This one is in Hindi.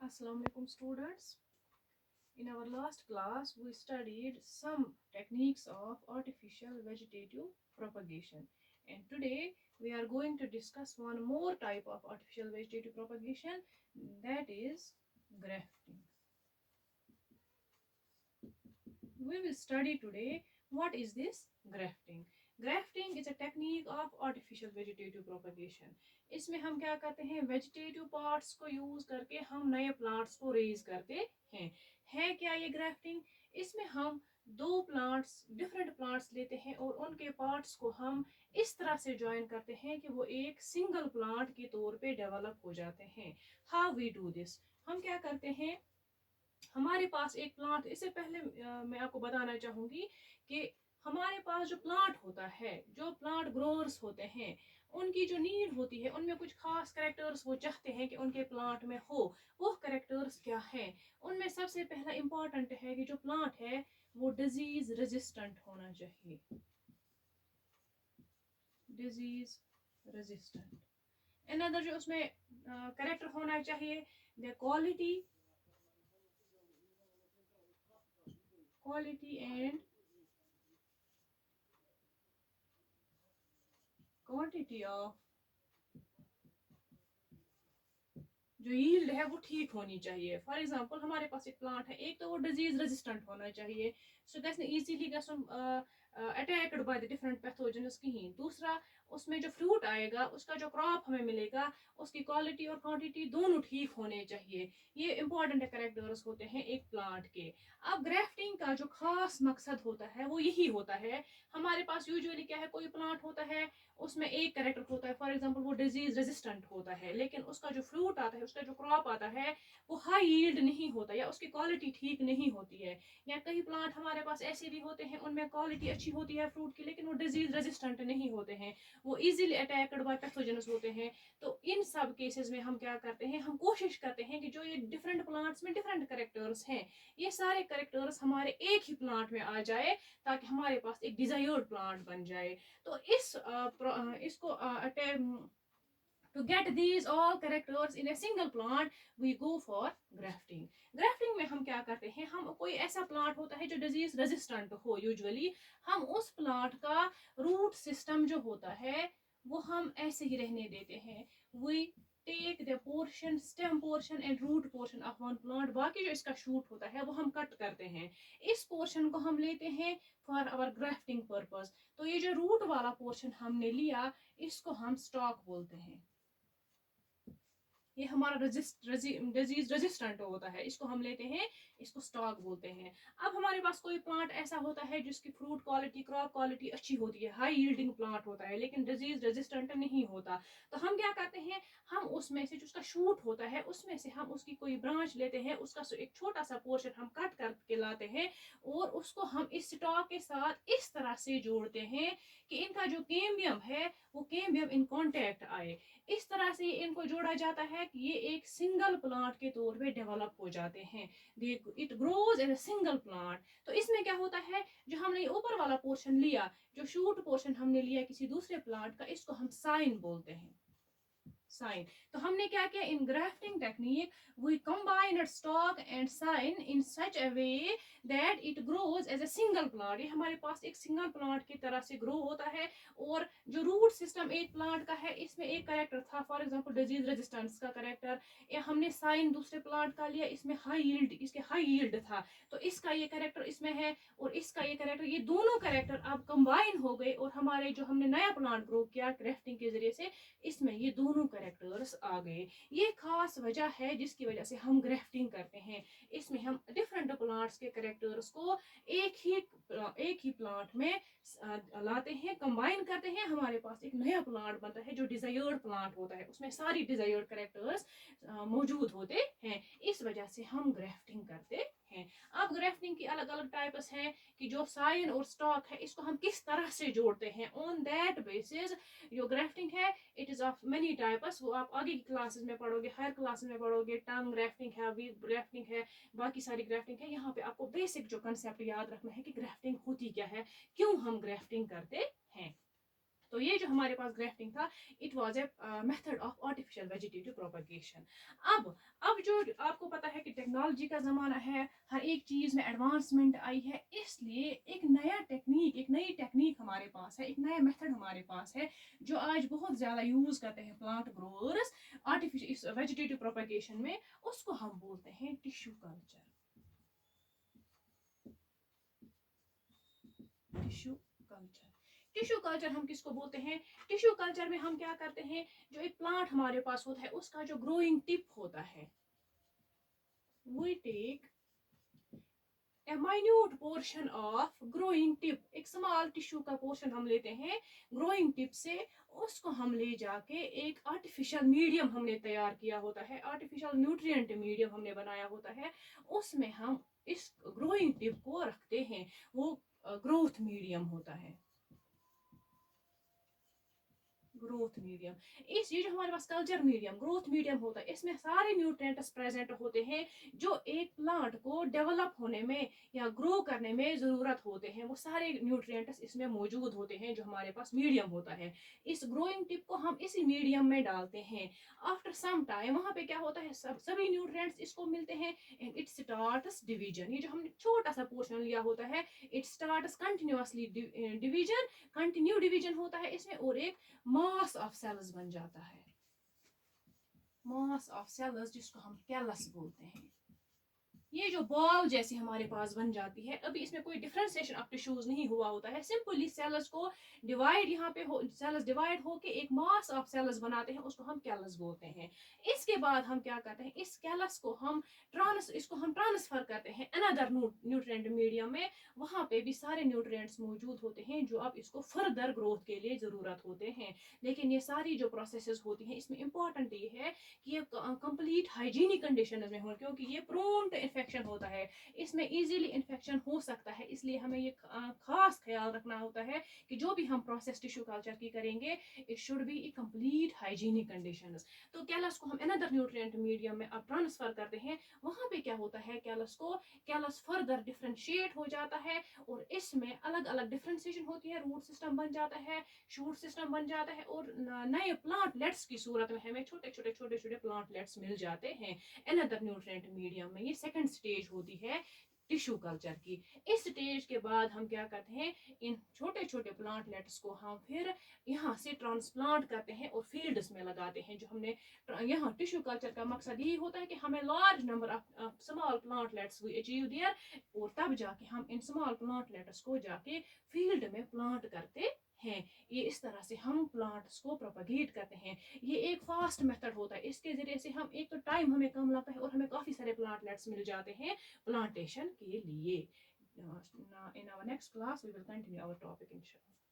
Assalamu alaikum students. In our last class, we studied some techniques of artificial vegetative propagation. And today we are going to discuss one more type of artificial vegetative propagation, that is grafting. We will study today what is this grafting. Grafting is a technique of artificial vegetative propagation. इसमें हम क्या करते हैं, वेजिटेटिव पार्ट्स को यूज करके हम नए प्लांट्स को रेज करते हैं. है क्या ये ग्राफ्टिंग? इसमें हम दो प्लांट्स, डिफरेंट प्लांट्स लेते हैं और उनके पार्ट्स को हम इस तरह से ज्वाइन करते हैं कि वो एक सिंगल प्लांट के तौर पे डेवलप हो जाते हैं. How we do this? हम क्या करते हैं, हमारे पास एक प्लांट, इससे पहले मैं आपको बताना चाहूंगी कि हमारे पास जो प्लांट होता है, जो प्लांट ग्रोअर्स होते हैं, उनकी जो नीड होती है, उनमें कुछ खास करेक्टर्स वो चाहते हैं कि उनके प्लांट में हो. वो करेक्टर्स क्या है? उनमें सबसे पहला इंपॉर्टेंट है कि जो प्लांट है वो डिजीज रेजिस्टेंट होना चाहिए. Disease resistant. अनदर जो उसमें करेक्टर होना चाहिए, the quality and quantity of जो यील्ड है वो ठीक होनी चाहिए. फॉर एग्जांपल हमारे पास एक प्लांट है, एक तो वो डिजीज रेजिस्टेंट होना चाहिए, सो दैट्स इजीली गसन attacked by the different pathogens कहीं. दूसरा, उसमें जो फ्रूट आएगा, उसका जो क्रॉप हमें मिलेगा, उसकी क्वालिटी और क्वांटिटी दोनों ठीक होने चाहिए. ये इंपॉर्टेंट कैरेक्टर्स होते हैं एक प्लांट के. अब ग्राफ्टिंग का जो खास मकसद होता है वो यही होता है. हमारे पास यूजुअली क्या है, कोई प्लांट होता है, उसमें एक कैरेक्टर होता है, फॉर एग्जांपल वो डिजीज रेजिस्टेंट होता है, लेकिन उसका जो फ्रूट आता है, उसका जो क्रॉप आता है, वो हाई यील्ड नहीं होता या उसकी क्वालिटी ठीक नहीं होती है. या कई प्लांट हमारे पास ऐसे भी होते हैं, उनमें क्वालिटी अच्छी होती है फ्रूट की, लेकिन वो डिजीज रेजिस्टेंट नहीं होते हैं, वो इजीली अटैक्ड बाय पैथोजेंस होते हैं. तो इन सब केसेस में हम क्या करते हैं, हम कोशिश करते हैं कि जो ये डिफरेंट प्लांट्स में डिफरेंट करेक्टर्स हैं, ये सारे करेक्टर्स हमारे एक ही प्लांट में आ जाए, ताकि हमारे पास एक डिजायर्ड प्लांट बन जाए. तो इसको to get these all characters in a single plant we go for grafting. grafting में हम क्या करते हैं, हम कोई ऐसा प्लांट होता है जो डिजीज रेजिस्टेंट हो, यूजुअली हम उस प्लांट का रूट सिस्टम जो होता है वो हम ऐसे ही रहने देते हैं. we take the portion, stem portion and root portion of one plant. बाकी जो इसका शूट होता है वो हम कट करते हैं. इस पोर्शन को हम लेते हैं फॉर आवर ग्राफ्टिंग पर्पस. तो ये जो रूट वाला पोर्शन हमने लिया, इसको हम स्टॉक बोलते हैं. ये हमारा डिजीज रेजिस्टेंट होता है, इसको हम लेते हैं, इसको स्टॉक बोलते हैं. अब हमारे पास कोई प्लांट ऐसा होता है जिसकी फ्रूट क्वालिटी, क्रॉप क्वालिटी अच्छी होती है, हाई यील्डिंग प्लांट होता है, लेकिन डिजीज रेजिस्टेंट नहीं होता. तो हम क्या करते हैं, हम उसमें से जो उसका शूट होता है, उसमें से हम उसकी कोई ब्रांच लेते हैं, उसका एक छोटा सा पोर्शन हम कट करके लाते हैं और उसको हम इस स्टॉक के साथ इस तरह से जोड़ते हैं कि इनका जो कैम्बियम है वो कैम्बियम इन कांटेक्ट आए. इस तरह से इनको जोड़ा जाता है कि ये एक सिंगल प्लांट के तौर पे डेवलप हो जाते हैं. It grows as a single plant. तो इसमें क्या होता है, जो हमने ऊपर वाला पोर्शन लिया, जो शूट पोर्शन हमने लिया किसी दूसरे प्लांट का, इसको हम साइन बोलते हैं. साइन. तो हमने क्या किया, in grafting technique we combine stock and scion in such a way that it grows as a single plant. ये हमारे पास एक सिंगल प्लांट की तरह से ग्रो होता है. और जो रूट सिस्टम एक प्लांट का है, इसमें एक करेक्टर था, फॉर एग्जांपल डिजीज रेजिस्टेंस का करेक्टर. हमने साइन दूसरे प्लांट का लिया, इसमें हाई यील्ड, इसके हाई यील्ड था, तो इसका ये करेक्टर इसमें है और इसका ये करेक्टर, ये दोनों करेक्टर अब कंबाइन हो गए और हमारे जो हमने नया प्लांट ग्रो किया ग्राफ्टिंग के जरिए से, इसमें ये दोनों करेक्टर्स आ गए. ये खास वजह है जिसकी वजह से हम ग्राफ्टिंग करते हैं. इसमें हम डिफरेंट प्लांट्स के करेक्टर्स को एक ही प्लांट में लाते हैं, कंबाइन करते हैं, हमारे पास एक नया प्लांट बनता है जो डिजायर्ड प्लांट होता है, उसमें सारी डिजायर्ड करेक्टर्स मौजूद होते हैं. इस वजह से हम ग्राफ्टिंग करते हैं. अब ग्राफ्टिंग की अलग अलग टाइप्स हैं कि जो साइन और स्टॉक है, इसको हम किस तरह से जोड़ते हैं. ऑन दैट बेसिस जो ग्राफ्टिंग है, it is of many types, वो आप आगे की क्लासेस में पढ़ोगे, हर क्लास में पढ़ोगे. टंग ग्राफ्टिंग है, वीव ग्राफ्टिंग है, बाकी सारी ग्राफ्टिंग है. यहाँ पे आपको बेसिक जो कंसेप्ट याद रखना है कि ग्राफ्टिंग होती क्या है, क्यों हम ग्राफ्टिंग करते हैं. तो ये जो हमारे पास ग्राफ्टिंग था, it was a method of artificial vegetative propagation. अब जो आपको पता है कि टेक्नोलॉजी का ज़माना है, हर एक चीज़ में एडवांसमेंट आई है, इसलिए एक नया टेक्निक, एक नई टेक्निक हमारे पास है, एक नया मेथड हमारे पास है जो आज बहुत ज़्यादा यूज़ करते हैं plant growers artificial vegetative propagation में। उसको हम बोलते हैं tissue culture. Tissue culture, tissue culture हम किसको बोलते हैं? टिश्यू कल्चर में हम क्या करते हैं, जो एक प्लांट हमारे पास होता है उसका जो ग्रोइंग टिप होता है, we take a minute portion of growing tip, एक स्मॉल टिश्यू का पोर्शन हम लेते हैं ग्रोइंग टिप से, उसको हम ले जाके एक आर्टिफिशियल मीडियम हमने तैयार किया होता है, आर्टिफिशियल न्यूट्रिएंट मीडियम हमने बनाया होता है, उसमें हम इस ग्रोइंग टिप को रखते हैं, वो ग्रोथ मीडियम होता है, ग्रोथ मीडियम। इस ये जो हमारे पास कल्चर मीडियम ग्रोथ मीडियम होता है, इसमें सारे न्यूट्रिएंट्स प्रेजेंट होते हैं जो एक प्लांट को डेवलप होने में या ग्रो करने में ज़रूरत होते हैं, वो सारे न्यूट्रिएंट्स इसमें मौजूद होते हैं जो हमारे पास मीडियम होता है। इस ग्रोइंग टिप को हम इसी मीडियम में डालते हैं। आफ्टर सम टाइम वहाँ पे क्या होता है, सभी न्यूट्रिएंट्स इसको मिलते हैं एंड इट स्टार्ट्स डिवीजन। ये जो हमने छोटा सा पोर्शन लिया होता है, it starts continuously division, continue division होता है इसमें, और एक मास ऑफ सेल्स बन जाता है, मास ऑफ सेल्स जिसको हम कैलस बोलते हैं। ये जो बॉल जैसी हमारे पास बन जाती है, अभी इसमें कोई डिफरेंशिएशन ऑफ टिश्यूज नहीं हुआ होता है, सिंपली सेल्स को डिवाइड यहाँ पे हो, सेल्स डिवाइड होके एक मास ऑफ सेल्स बनाते हैं, उसको हम कैलस बोलते हैं। इसके बाद हम क्या करते हैं, इस कैलस को हम इसको हम ट्रांसफर करते हैं अनदर न्यूट्रिएंट मीडियम में, वहां पे भी सारे न्यूट्रिएंट्स मौजूद होते हैं जो अब इसको फर्दर ग्रोथ के लिए जरूरत होते हैं। लेकिन ये सारी जो प्रोसेसेस होती हैं, इसमें इंपॉर्टेंट ये है कि ये कंप्लीट हाइजीनिक कंडीशन में हो, क्योंकि ये प्रोन टू इन्फेक्शन होता है, इसमें इजीली इन्फेक्शन हो सकता है, इसलिए हमें ये खास ख्याल रखना होता है कि जो भी हम प्रोसेस टिश्यू कल्चर की करेंगे, it should be complete hygienic conditions. तो कैलस को हम अनदर न्यूट्रिएंट मीडियम में अब ट्रांसफर करते हैं, वहां पे क्या होता है, कैलस फर्दर डिफरेंशिएट हो जाता है और इसमें अलग अलग डिफरेंशिएशन होती है, रूट सिस्टम बन जाता है, शूट सिस्टम बन जाता है, और नए प्लांटलेट्स की सूरत में हमें छोटे छोटे प्लांटलेट्स मिल जाते हैं अनदर न्यूट्रिएंट मीडियम में। ये सेकंड स्टेज होती है टिश्यू कल्चर की। इस स्टेज के बाद हम क्या करते हैं, इन छोटे छोटे प्लांटलेट्स को हम फिर यहाँ से ट्रांसप्लांट करते हैं और फील्ड्स में लगाते हैं। जो हमने यहाँ टिश्यू कल्चर का मकसद यही होता है कि हमें large number of small plantlets we achieve there, और तब जाके हम इन स्मॉल प्लांटलेट्स को जाके फील्ड में प्लांट करते हैं। ये इस तरह से हम प्लांट्स को प्रोपगेट करते हैं। ये एक फास्ट मेथड होता है, इसके जरिए से हम, एक तो टाइम हमें कम लगता है और हमें काफी सारे प्लांटलेट्स मिल जाते हैं प्लांटेशन के लिए। In our next class we will continue our topic inshallah.